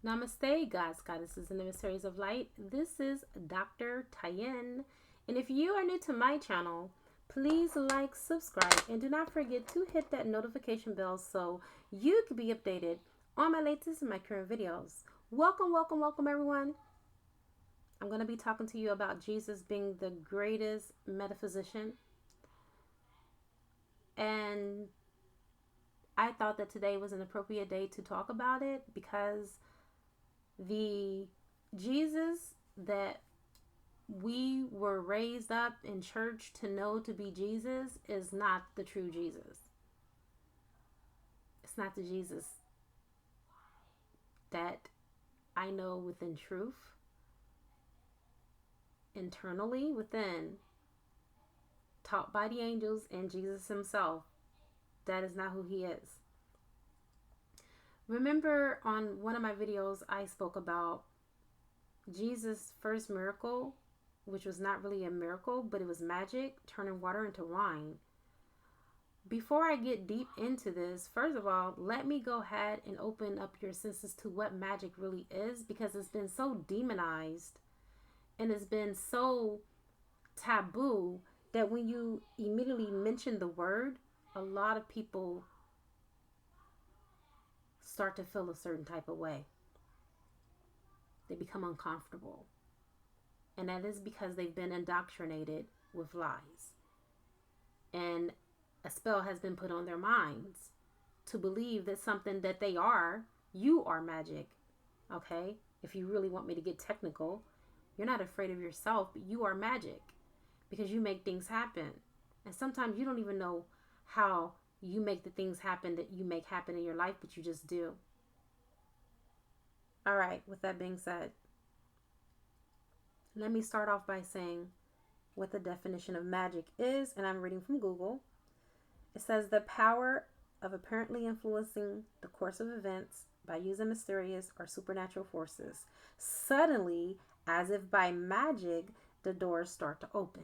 Namaste, gods, goddesses, and emissaries of light. This is Dr. Tyen. And if you are new to my channel, please like, subscribe, and do not forget to hit that notification bell so you can be updated on my latest and my current videos. Welcome, welcome, welcome, everyone. I'm going to be talking to you about Jesus being the greatest metaphysician. And I thought that today was an appropriate day to talk about it because the Jesus that we were raised up in church to know to be Jesus is not the true Jesus. It's not the Jesus that I know within truth, internally within, taught by the angels and Jesus himself. That is not who he is. Remember on one of my videos, I spoke about Jesus' first miracle, which was not really a miracle, but it was magic, turning water into wine. Before I get deep into this, first of all, let me go ahead and open up your senses to what magic really is, because it's been so demonized and it's been so taboo that when you immediately mention the word, a lot of people start to feel a certain type of way. They become uncomfortable. And that is because they've been indoctrinated with lies. And a spell has been put on their minds to believe that something that they are, you are magic. Okay? If you really want me to get technical, you're not afraid of yourself, but you are magic because you make things happen. And sometimes you don't even know how you make the things happen that you make happen in your life, but you just do. All right, with that being said, let me start off by saying what the definition of magic is, and I'm reading from Google. It says the power of apparently influencing the course of events by using mysterious or supernatural forces. Suddenly, as if by magic, the doors start to open.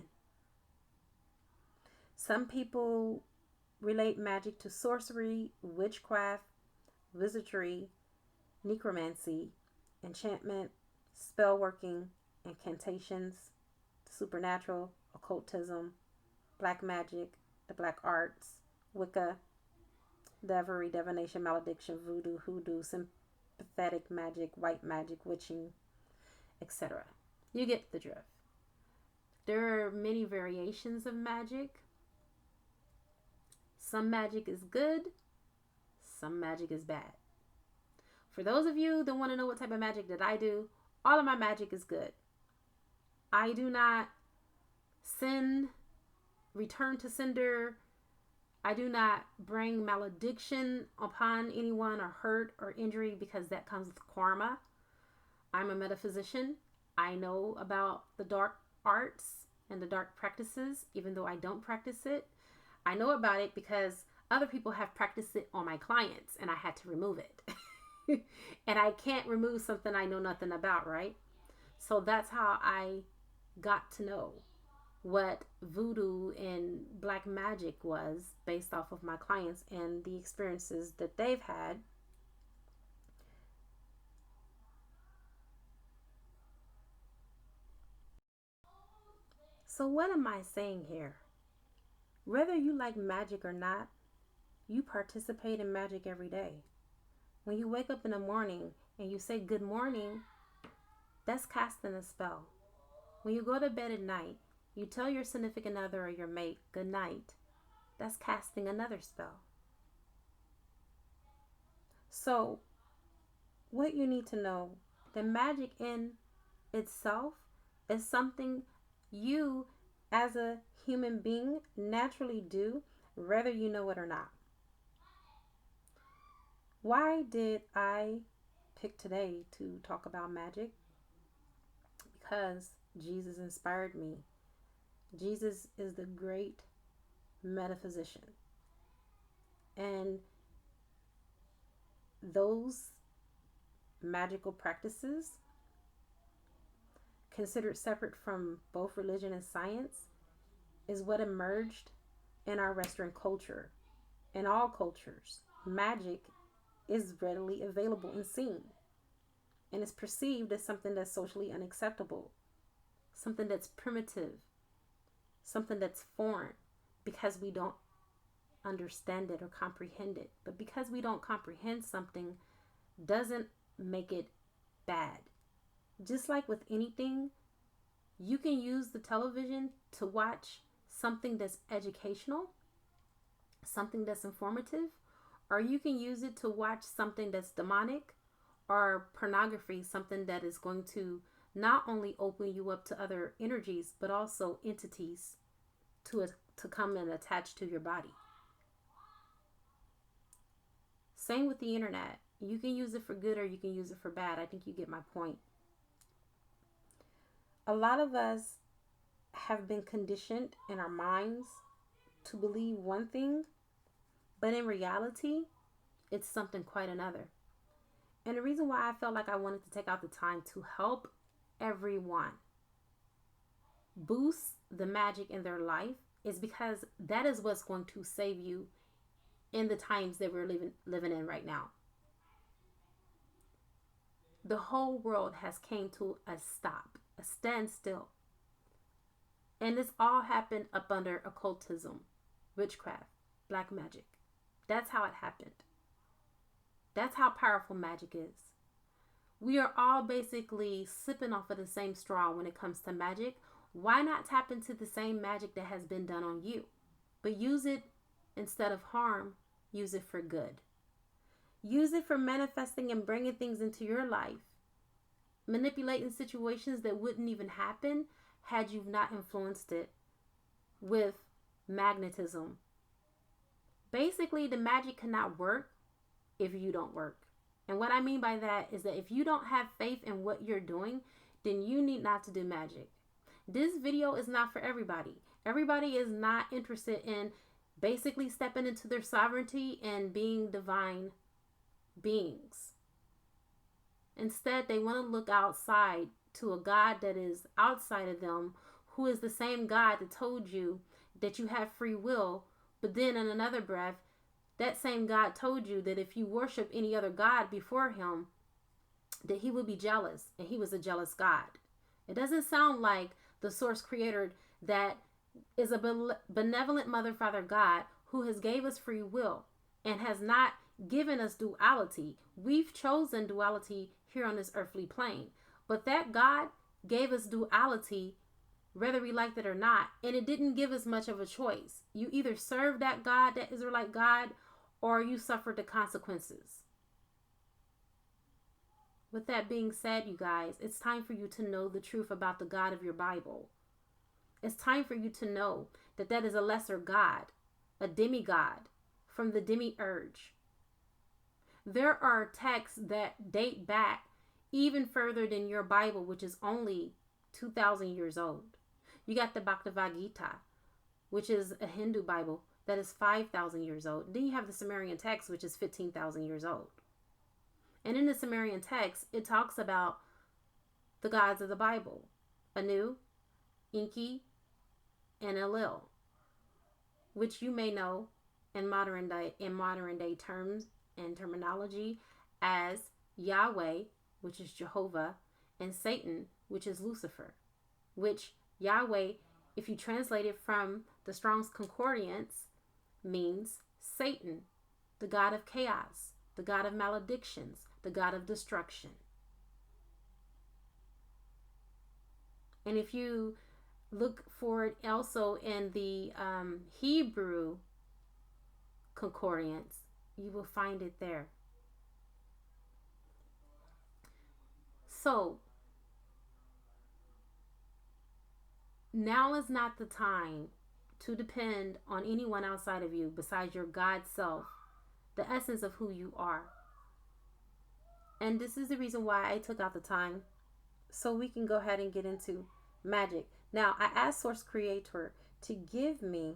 Some people relate magic to sorcery, witchcraft, wizardry, necromancy, enchantment, spell working, incantations, supernatural, occultism, black magic, the black arts, Wicca, devilry, divination, malediction, voodoo, hoodoo, sympathetic magic, white magic, witching, etc. You get the drift. There are many variations of magic. Some magic is good, some magic is bad. For those of you that want to know what type of magic that I do, all of my magic is good. I do not send, return to sender. I do not bring malediction upon anyone or hurt or injury because that comes with karma. I'm a metaphysician. I know about the dark arts and the dark practices, even though I don't practice it. I know about it because other people have practiced it on my clients and I had to remove it. And I can't remove something I know nothing about, right? So that's how I got to know what voodoo and black magic was based off of my clients and the experiences that they've had. So what am I saying here? Whether you like magic or not, you participate in magic every day. When you wake up in the morning and you say good morning, that's casting a spell. When you go to bed at night, you tell your significant other or your mate good night, that's casting another spell. So, what you need to know, the magic in itself is something you as a human being naturally do, whether you know it or not. Why did I pick today to talk about magic? Because Jesus inspired me. Jesus is the great metaphysician. And those magical practices, considered separate from both religion and science, is what emerged in our Western culture. In all cultures, magic is readily available and seen. and is perceived as something that's socially unacceptable, something that's primitive, something that's foreign, because we don't understand it or comprehend it. But because we don't comprehend something doesn't make it bad. Just like with anything, you can use the television to watch something that's educational, something that's informative, or you can use it to watch something that's demonic or pornography, something that is going to not only open you up to other energies, but also entities to come and attach to your body. Same with the internet. You can use it for good or you can use it for bad. I think you get my point. A lot of us have been conditioned in our minds to believe one thing, but in reality, it's something quite another. And the reason why I felt like I wanted to take out the time to help everyone boost the magic in their life is because that is what's going to save you in the times that we're living in right now. The whole world has came to a stop, a standstill. And this all happened up under occultism, witchcraft, black magic. That's how it happened. That's how powerful magic is. We are all basically sipping off of the same straw when it comes to magic. Why not tap into the same magic that has been done on you? But use it instead of harm, use it for good. Use it for manifesting and bringing things into your life. Manipulating situations that wouldn't even happen had you not influenced it with magnetism. Basically, the magic cannot work if you don't work. And what I mean by that is that if you don't have faith in what you're doing, then you need not to do magic. This video is not for everybody. Everybody is not interested in basically stepping into their sovereignty and being divine beings. Instead, they want to look outside to a God that is outside of them, who is the same God that told you that you have free will, but then in another breath, that same God told you that if you worship any other God before him, that he would be jealous, and he was a jealous God. It doesn't sound like the source creator that is a benevolent mother, father God who has gave us free will and has not given us duality. We've chosen duality here on this earthly plane, but that God gave us duality whether we liked it or not, and it didn't give us much of a choice. You either serve that God, that Israelite God, or you suffered the consequences. With that being said, you guys, it's time for you to know the truth about the God of your Bible. It's time for you to know that that is a lesser God, a demigod from the Demiurge. There are texts that date back even further than your Bible, which is only 2,000 years old. You got the Bhagavad Gita, which is a Hindu Bible that is 5,000 years old. Then you have the Sumerian text, which is 15,000 years old. And in the Sumerian text, it talks about the gods of the Bible: Anu, Enki, and Enlil, which you may know in modern day terms and terminology as Yahweh, which is Jehovah, and Satan, which is Lucifer. Which Yahweh, if you translate it from the Strong's Concordance, means Satan, the god of chaos, the god of maledictions, the god of destruction. And if you look for it also in the Hebrew Concordance, you will find it there. So, now is not the time to depend on anyone outside of you besides your God self, the essence of who you are. And this is the reason why I took out the time, so we can go ahead and get into magic. Now, I asked Source Creator to give me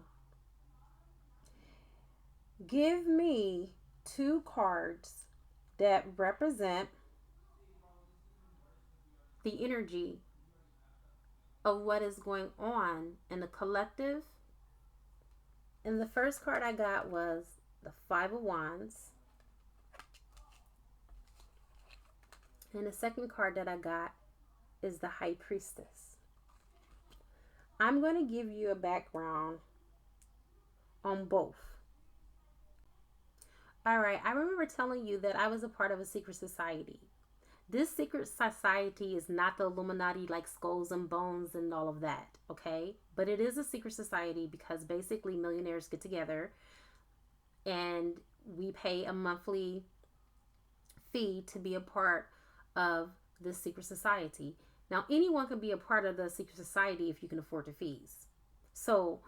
2 cards that represent the energy of what is going on in the collective. And the first card I got was the 5 of Wands. And the second card that I got is the High Priestess. I'm going to give you a background on both. All right, I remember telling you that I was a part of a secret society. This secret society is not the Illuminati, like skulls and bones and all of that, okay? But it is a secret society because basically millionaires get together and we pay a monthly fee to be a part of this secret society. Now, anyone can be a part of the secret society if you can afford the fees. So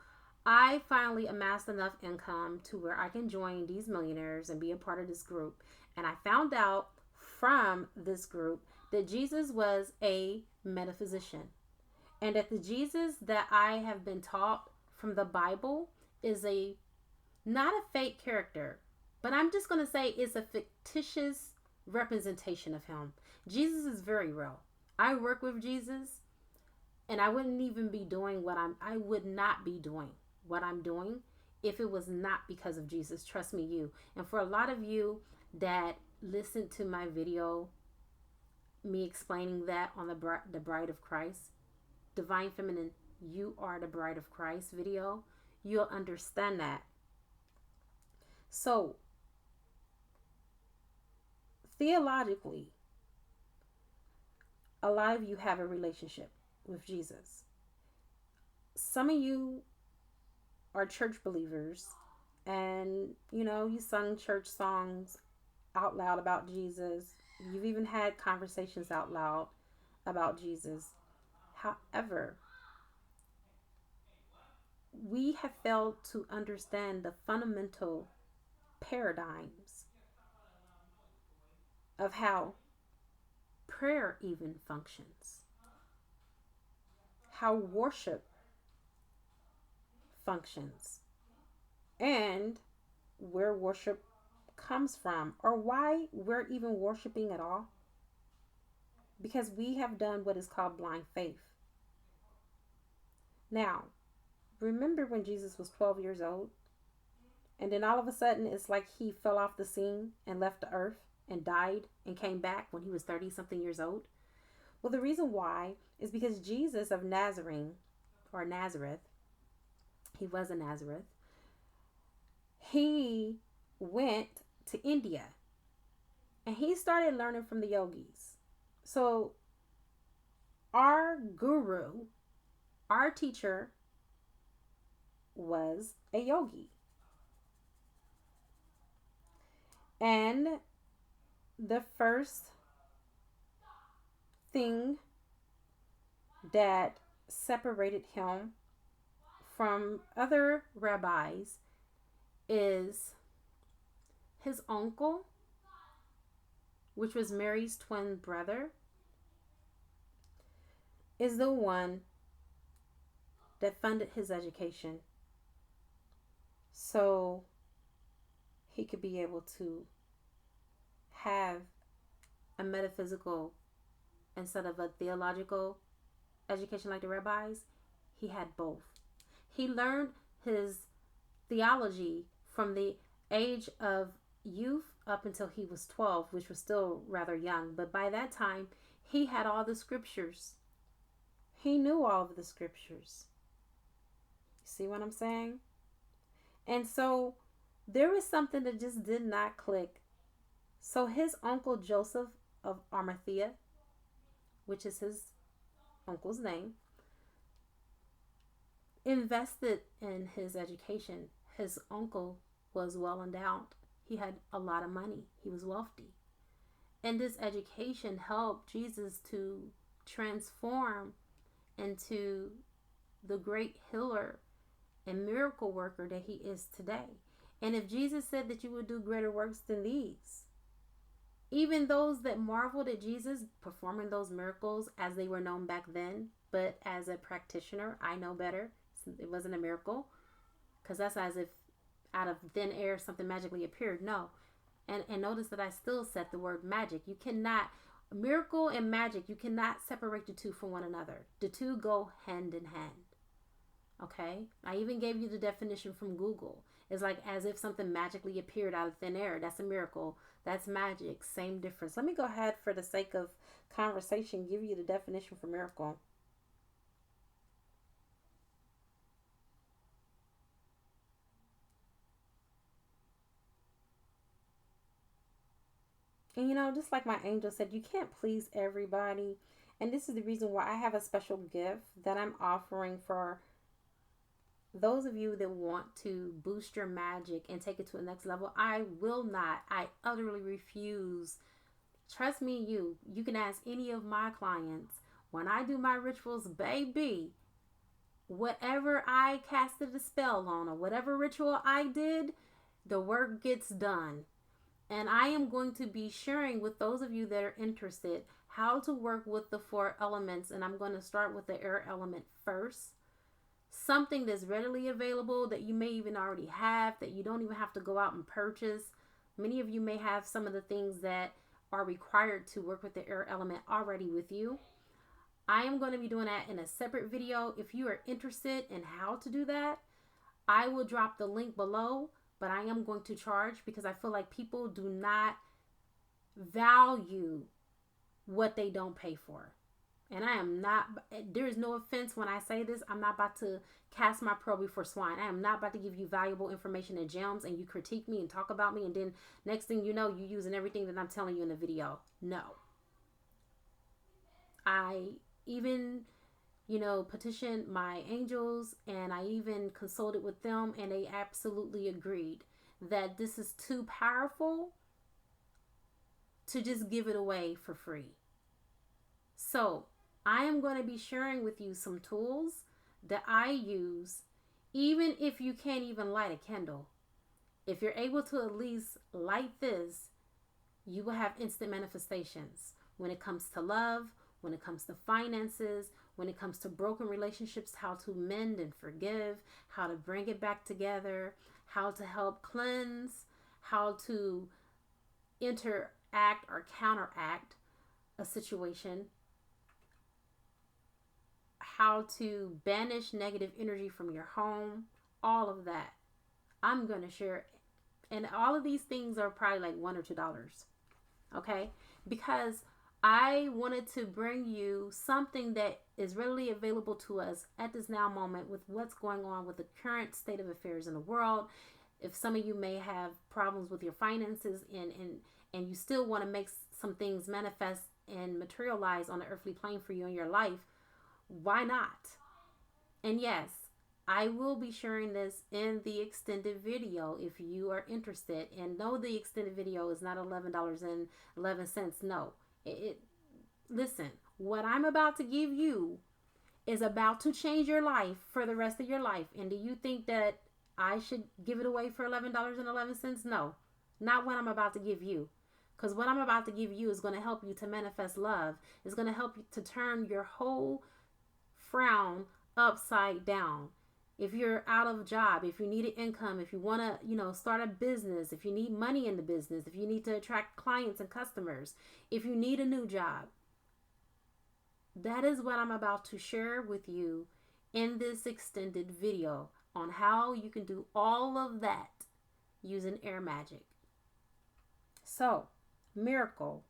I finally amassed enough income to where I can join these millionaires and be a part of this group. And I found out from this group that Jesus was a metaphysician. And that the Jesus that I have been taught from the Bible is not a fake character, but I'm just going to say it's a fictitious representation of him. Jesus is very real. I work with Jesus, and I wouldn't even be doing I would not be doing what I'm doing if it was not because of Jesus. Trust me, you. And for a lot of you that listened to my video, me explaining that on the Bride of Christ, Divine Feminine, you are the Bride of Christ video, you'll understand that. So, theologically, a lot of you have a relationship with Jesus. Some of you are church believers and, you sung church songs out loud about Jesus. You've even had conversations out loud about Jesus. However, we have failed to understand the fundamental paradigms of how prayer even functions, how worship functions, and where worship comes from, or why we're even worshiping at all. Because we have done what is called blind faith. Now, remember when Jesus was 12 years old? And then all of a sudden, it's like he fell off the scene and left the earth and died and came back when he was 30 something years old. Well, the reason why is because Jesus of Nazareth, he was a Nazareth, he went to India and he started learning from the yogis. So our guru, our teacher, was a yogi. And the first thing that separated him from other rabbis is his uncle, which was Mary's twin brother, is the one that funded his education so he could be able to have a metaphysical instead of a theological education like the rabbis. He had both. He learned his theology from the age of youth up until he was 12, which was still rather young. But by that time, he had all the scriptures. He knew all of the scriptures. See what I'm saying? And so there was something that just did not click. So his uncle Joseph of Arimathea, which is his uncle's name, invested in his education. His uncle was well endowed. He had a lot of money. He was wealthy. And this education helped Jesus to transform into the great healer and miracle worker that he is today. And if Jesus said that you would do greater works than these, even those that marveled at Jesus performing those miracles as they were known back then, but as a practitioner, I know better. It wasn't a miracle, because that's as if out of thin air something magically appeared. No. And notice that I still said the word magic. You cannot, miracle and magic, you cannot separate the two from one another. The two go hand in hand. Okay? I even gave you the definition from Google. It's like as if something magically appeared out of thin air. That's a miracle. That's magic. Same difference. Let me go ahead, for the sake of conversation, give you the definition for miracle. And just like my angel said, you can't please everybody. And this is the reason why I have a special gift that I'm offering for those of you that want to boost your magic and take it to the next level. I utterly refuse. Trust me, you can ask any of my clients. When I do my rituals, baby, whatever I casted a spell on or whatever ritual I did, the work gets done. And I am going to be sharing with those of you that are interested how to work with the 4 elements. And I'm going to start with the air element first. Something that's readily available that you may even already have, that you don't even have to go out and purchase. Many of you may have some of the things that are required to work with the air element already with you. I am going to be doing that in a separate video. If you are interested in how to do that, I will drop the link below, but I am going to charge because I feel like people do not value what they don't pay for. And I am not, there is no offense when I say this, I'm not about to cast my pearl before swine. I am not about to give you valuable information and gems and you critique me and talk about me, and then next thing you know, you're using everything that I'm telling you in the video. No. I even, petitioned my angels, and I even consulted with them, and they absolutely agreed that this is too powerful to just give it away for free. So I am going to be sharing with you some tools that I use, even if you can't even light a candle. If you're able to at least light this, you will have instant manifestations when it comes to love, when it comes to finances, when it comes to broken relationships, how to mend and forgive, how to bring it back together, how to help cleanse, how to interact or counteract a situation, how to banish negative energy from your home, all of that. I'm going to share. And all of these things are probably like $1 or $2. Okay? Because I wanted to bring you something that is readily available to us at this now moment with what's going on with the current state of affairs in the world. If some of you may have problems with your finances and you still want to make some things manifest and materialize on the earthly plane for you in your life, why not? And yes, I will be sharing this in the extended video if you are interested. And no, the extended video is not $11.11. No. Listen, what I'm about to give you is about to change your life for the rest of your life. And do you think that I should give it away for $11.11? No, not what I'm about to give you. Because what I'm about to give you is going to help you to manifest love. It's going to help you to turn your whole frown upside down. If you're out of a job, if you need an income, if you want to, start a business, if you need money in the business, if you need to attract clients and customers, if you need a new job, that is what I'm about to share with you in this extended video on how you can do all of that using air magic. So, miracle,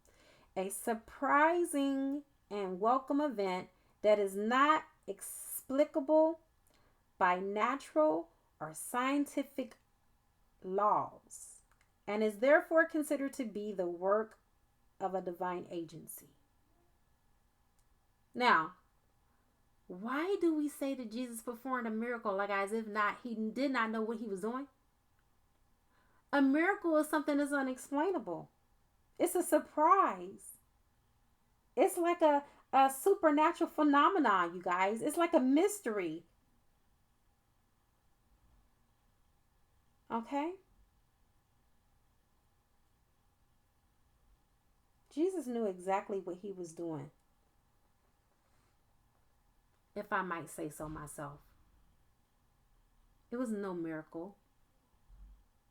a surprising and welcome event that is not explicable by natural or scientific laws and is therefore considered to be the work of a divine agency. Now, why do we say that Jesus performed a miracle like as if he did not know what he was doing? A miracle is something that's unexplainable. It's a surprise. It's like a supernatural phenomenon, you guys. It's like a mystery. Okay? Jesus knew exactly what he was doing, if I might say so myself. It was no miracle.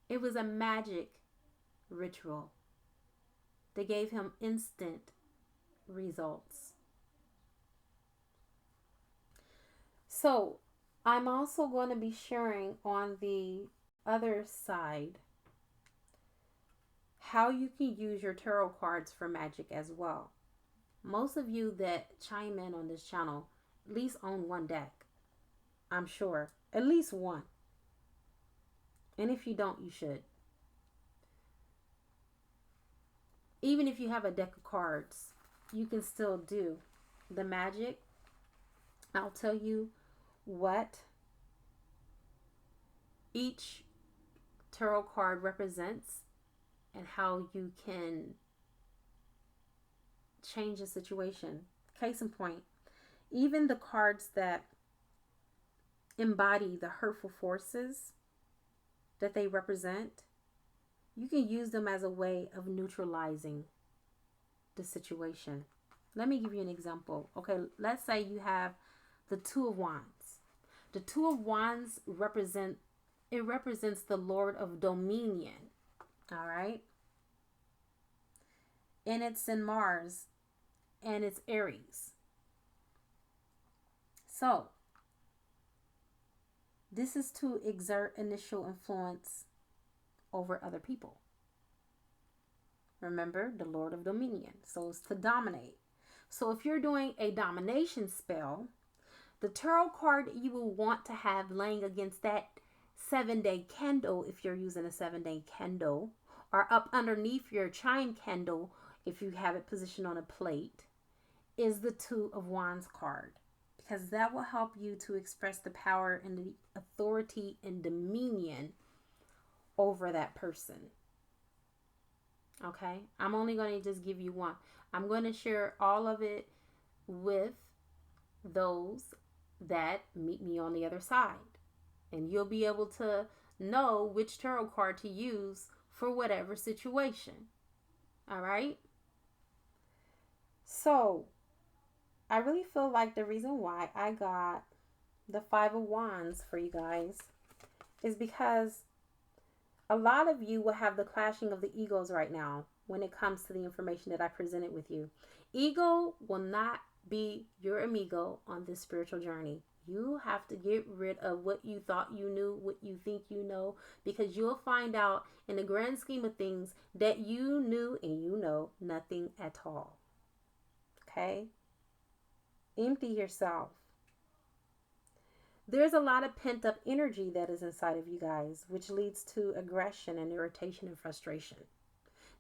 It was a magic ritual that gave him instant results. So, I'm also going to be sharing on the other side how you can use your tarot cards for magic as well. Most of you that chime in on this channel at least own one deck. I'm sure. At least one. And if you don't, you should. Even if you have a deck of cards, you can still do the magic. I'll tell you what each tarot card represents and how you can change a situation. Case in point, even the cards that embody the hurtful forces that they represent, you can use them as a way of neutralizing the situation. Let me give you an example. Okay, let's say you have the Two of Wands. The Two of Wands represents the Lord of Dominion. All right? And it's in Mars and it's Aries. So, this is to exert initial influence over other people. Remember, the Lord of Dominion. So it's to dominate. So if you're doing a domination spell, the tarot card you will want to have laying against that 7-day candle, if you're using a 7-day candle, or up underneath your chime candle, if you have it positioned on a plate, is the Two of Wands card. Because that will help you to express the power and the authority and dominion over that person. Okay? I'm only going to just give you one. I'm going to share all of it with those that meet me on the other side. And you'll be able to know which tarot card to use for whatever situation. All right? So, I really feel like the reason why I got the Five of Wands for you guys is because a lot of you will have the clashing of the egos right now when it comes to the information that I presented with you. Ego will not be your amigo on this spiritual journey. You have to get rid of what you thought you knew, what you think you know, because you'll find out in the grand scheme of things that you knew and you know nothing at all. Okay? Empty yourself. There's a lot of pent up energy that is inside of you guys, which leads to aggression and irritation and frustration.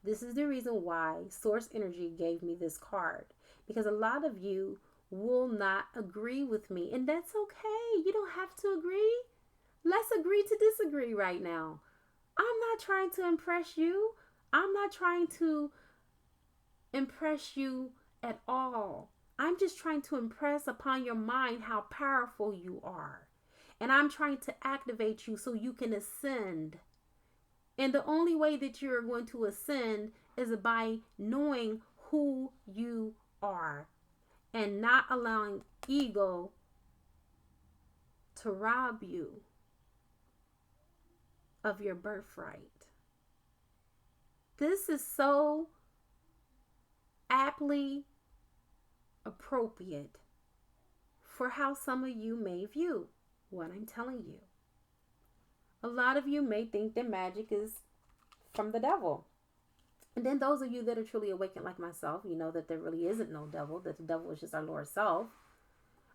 This is the reason why Source Energy gave me this card, because a lot of you will not agree with me, and that's okay. You don't have to agree. Let's agree to disagree right now. I'm not trying to impress you. I'm not trying to impress you at all. I'm just trying to impress upon your mind how powerful you are. And I'm trying to activate you so you can ascend. And the only way that you're going to ascend is by knowing who you are and not allowing ego to rob you of your birthright. This is so aptly appropriate for how some of you may view what I'm telling you. A lot of you may think that magic is from the devil. And then those of you that are truly awakened like myself, you know that there really isn't no devil, that the devil is just our Lord self.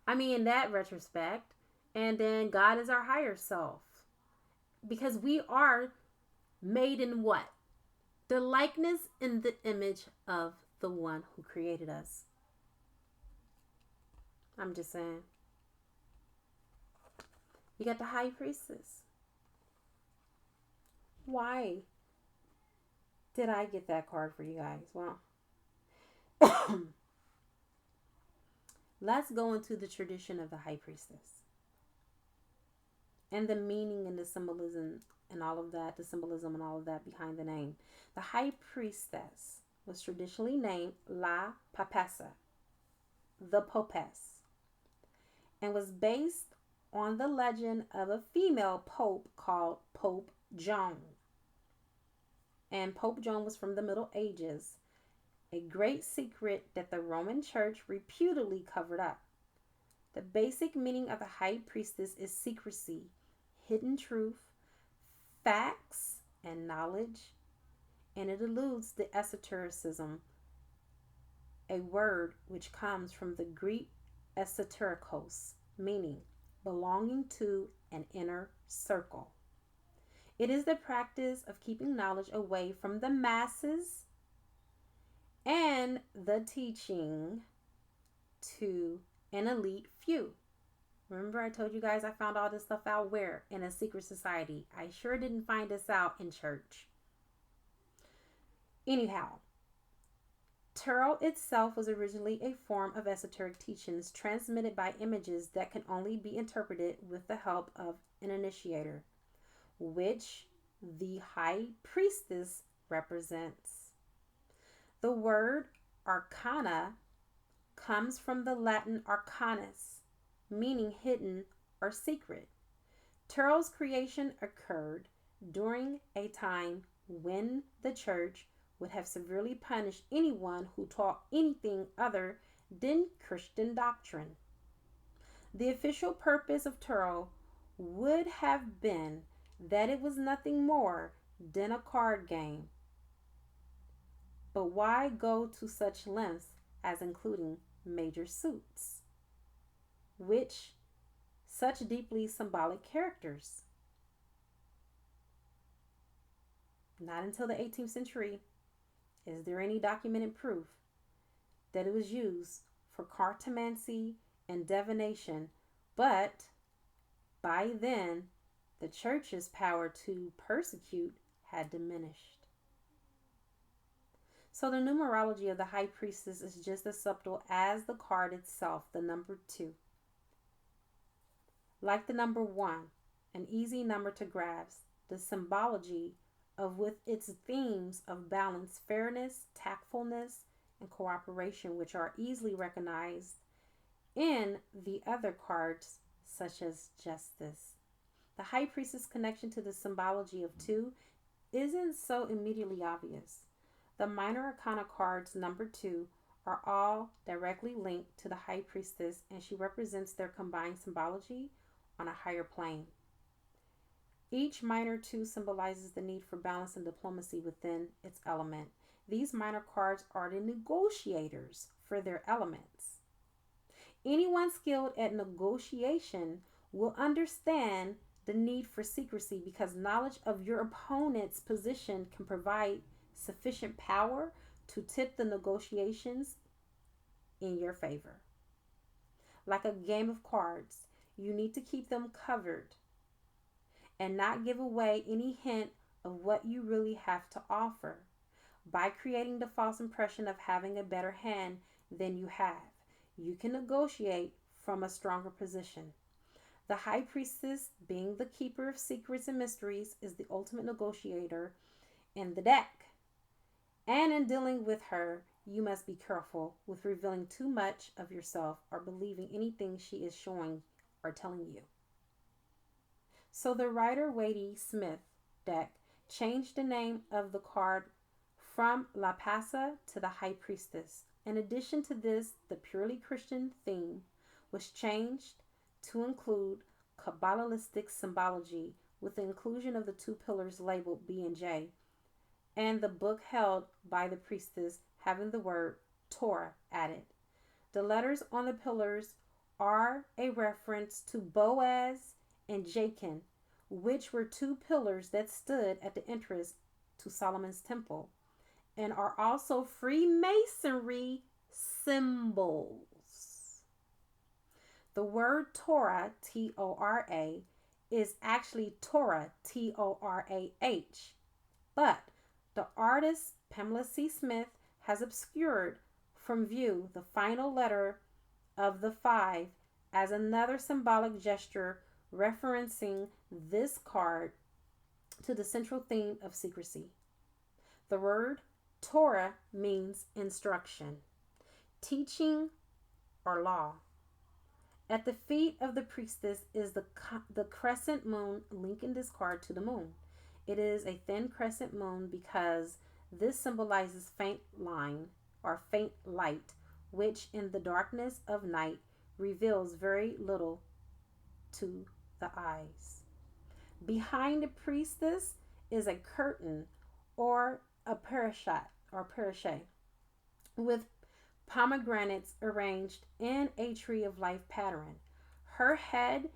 I mean, in that retrospect. And then God is our higher self. Because we are made in what? The likeness and the image of the one who created us. I'm just saying. You got the High Priestess. Why did I get that card for you guys? Well, let's go into the tradition of the High Priestess. And the meaning and the symbolism and all of that, the symbolism and all of that behind the name. The High Priestess was traditionally named La Papessa, the Popess, and was based on the legend of a female pope called Pope Joan. And Pope Joan was from the Middle Ages, a great secret that the Roman Church reputedly covered up. The basic meaning of the High Priestess is secrecy, hidden truth, facts, and knowledge, and it alludes to esotericism, a word which comes from the Greek esoterikos, meaning belonging to an inner circle. It is the practice of keeping knowledge away from the masses and the teaching to an elite few. Remember, I told you guys I found all this stuff out where? In a secret society. I sure didn't find this out in church. Anyhow, tarot itself was originally a form of esoteric teachings transmitted by images that can only be interpreted with the help of an initiator, which the high priestess represents. The word arcana comes from the Latin arcanus, meaning hidden or secret. Tarot's creation occurred during a time when the church would have severely punished anyone who taught anything other than Christian doctrine. The official purpose of tarot would have been that it was nothing more than a card game. But why go to such lengths as including major suits, which such deeply symbolic characters? Not until the 18th century is there any documented proof that it was used for cartomancy and divination, but by then the church's power to persecute had diminished. So the numerology of the high priestess is just as subtle as the card itself, the number 2. Like the number 1, an easy number to grasp, the symbology of with its themes of balance, fairness, tactfulness, and cooperation, which are easily recognized in the other cards, such as justice. The high priestess connection to the symbology of 2 isn't so immediately obvious. The minor arcana cards, number 2, are all directly linked to the high priestess, and she represents their combined symbology on a higher plane. Each minor 2 symbolizes the need for balance and diplomacy within its element. These minor cards are the negotiators for their elements. Anyone skilled at negotiation will understand the need for secrecy because knowledge of your opponent's position can provide sufficient power to tip the negotiations in your favor. Like a game of cards, you need to keep them covered and not give away any hint of what you really have to offer by creating the false impression of having a better hand than you have. You can negotiate from a stronger position. The high priestess, being the keeper of secrets and mysteries, is the ultimate negotiator in the deck. And in dealing with her, you must be careful with revealing too much of yourself or believing anything she is showing or telling you. So the Rider-Waite-Smith deck changed the name of the card from La Pasa to the High Priestess. In addition to this, the purely Christian theme was changed to include Kabbalistic symbology with the inclusion of the 2 pillars labeled B and J, and the book held by the priestess having the word Torah added. The letters on the pillars are a reference to Boaz and Jachin, which were 2 pillars that stood at the entrance to Solomon's temple, and are also Freemasonry symbols. The word Torah, T-O-R-A, is actually Torah, T-O-R-A-H, but the artist Pamela C. Smith has obscured from view the final letter of the 5 as another symbolic gesture referencing this card to the central theme of secrecy. The word Torah means instruction, teaching, or law. At the feet of the priestess is the crescent moon linking this card to the moon. It is a thin crescent moon because this symbolizes faint line or faint light, which in the darkness of night reveals very little to the eyes. Behind the priestess is a curtain or a parachet with pomegranates arranged in a tree of life pattern. Her head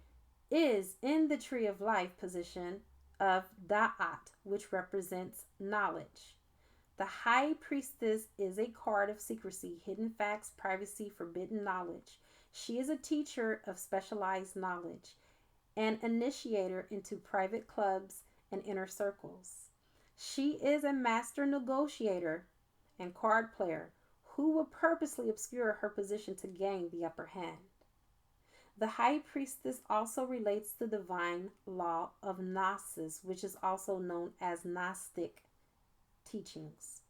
is in the tree of life position of Da'at, which represents knowledge. The high priestess is a card of secrecy, hidden facts, privacy, forbidden knowledge. She is a teacher of specialized knowledge, an initiator into private clubs and inner circles. She is a master negotiator and card player who will purposely obscure her position to gain the upper hand. The high priestess also relates to the divine law of Gnosis, which is also known as Gnostic teachings.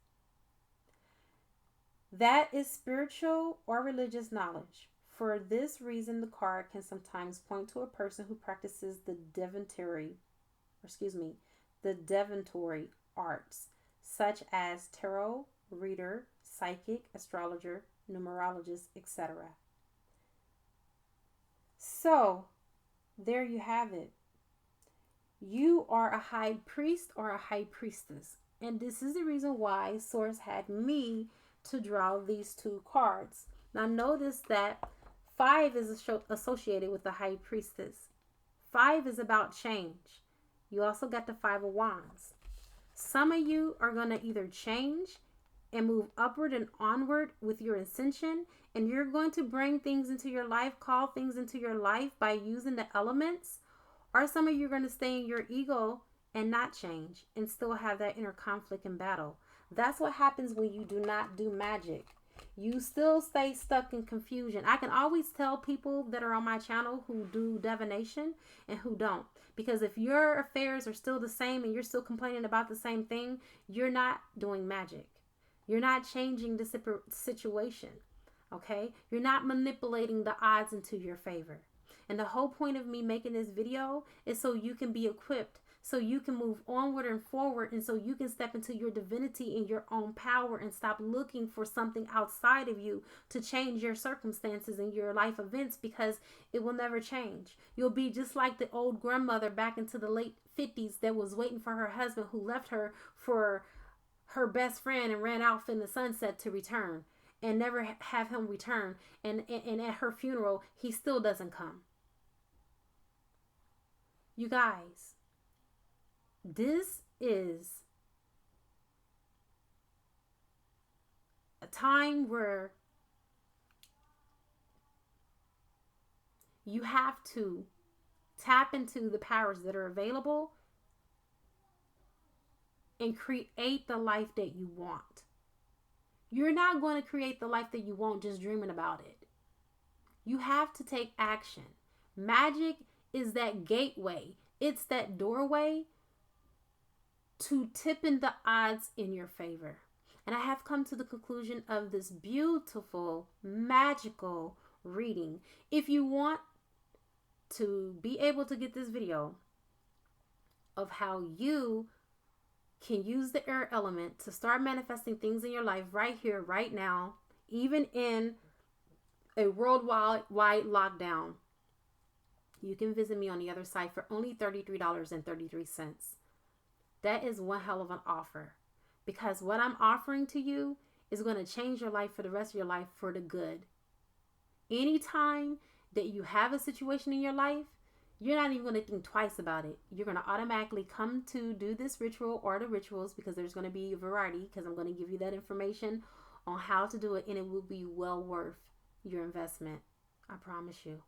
That is spiritual or religious knowledge. For this reason, the card can sometimes point to a person who practices the divinatory arts, such as tarot reader, psychic, astrologer, numerologist, etc. So, there you have it. You are a high priest or a high priestess. And this is the reason why Source had me to draw these two cards. Now, notice that 5 is associated with the high priestess. 5 is about change. You also got the 5 of Wands. Some of you are going to either change and move upward and onward with your ascension, and you're going to bring things into your life, call things into your life by using the elements, or some of you are going to stay in your ego and not change and still have that inner conflict and battle. That's what happens when you do not do magic. You still stay stuck in confusion. I can always tell people that are on my channel who do divination and who don't. Because if your affairs are still the same and you're still complaining about the same thing, you're not doing magic. You're not changing the situation. Okay? You're not manipulating the odds into your favor. And the whole point of me making this video is so you can be equipped, so you can move onward and forward, and so you can step into your divinity and your own power and stop looking for something outside of you to change your circumstances and your life events, because it will never change. You'll be just like the old grandmother back into the late 50s that was waiting for her husband who left her for her best friend and ran off in the sunset to return and never have him return. And at her funeral, he still doesn't come. You guys, this is a time where you have to tap into the powers that are available and create the life that you want. You're not going to create the life that you want just dreaming about it. You have to take action. Magic is that gateway. It's that doorway to tipping the odds in your favor. And I have come to the conclusion of this beautiful, magical reading. If you want to be able to get this video of how you can use the air element to start manifesting things in your life right here, right now, even in a worldwide lockdown, you can visit me on the other side for only $33.33. That is one hell of an offer, because what I'm offering to you is going to change your life for the rest of your life for the good. Anytime that you have a situation in your life, you're not even going to think twice about it. You're going to automatically come to do this ritual or the rituals, because there's going to be a variety, because I'm going to give you that information on how to do it, and it will be well worth your investment. I promise you.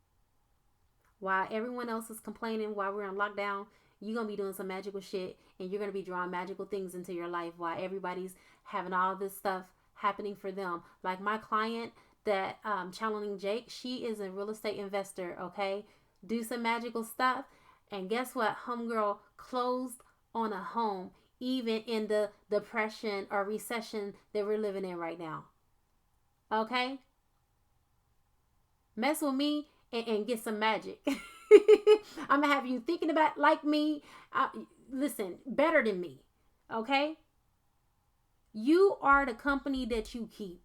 While everyone else is complaining while we're in lockdown, you're going to be doing some magical shit, and you're going to be drawing magical things into your life while everybody's having all this stuff happening for them. Like my client that channeling Jake, she is a real estate investor, okay? Do some magical stuff, and guess what? Homegirl closed on a home, even in the depression or recession that we're living in right now. Okay? Mess with me and get some magic. I'm going to have you thinking about like me. Listen, better than me. Okay? You are the company that you keep.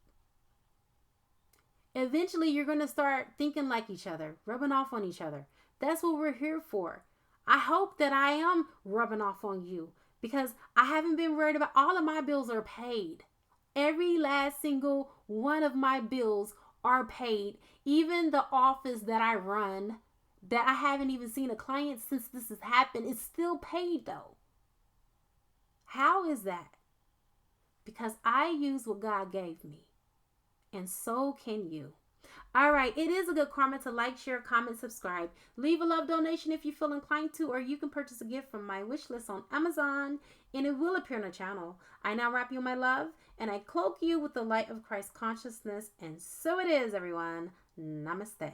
Eventually, you're going to start thinking like each other, rubbing off on each other. That's what we're here for. I hope that I am rubbing off on you, because I haven't been worried about, all of my bills are paid. Every last single one of my bills are paid. Even the office that I run, that I haven't even seen a client since this has happened, is still paid though. How is that? Because I use what God gave me. And so can you. All right, it is a good karma to like, share, comment, subscribe. Leave a love donation if you feel inclined to, or you can purchase a gift from my wish list on Amazon, and it will appear on the channel. I now wrap you in my love, and I cloak you with the light of Christ consciousness, and so it is, everyone. Namaste.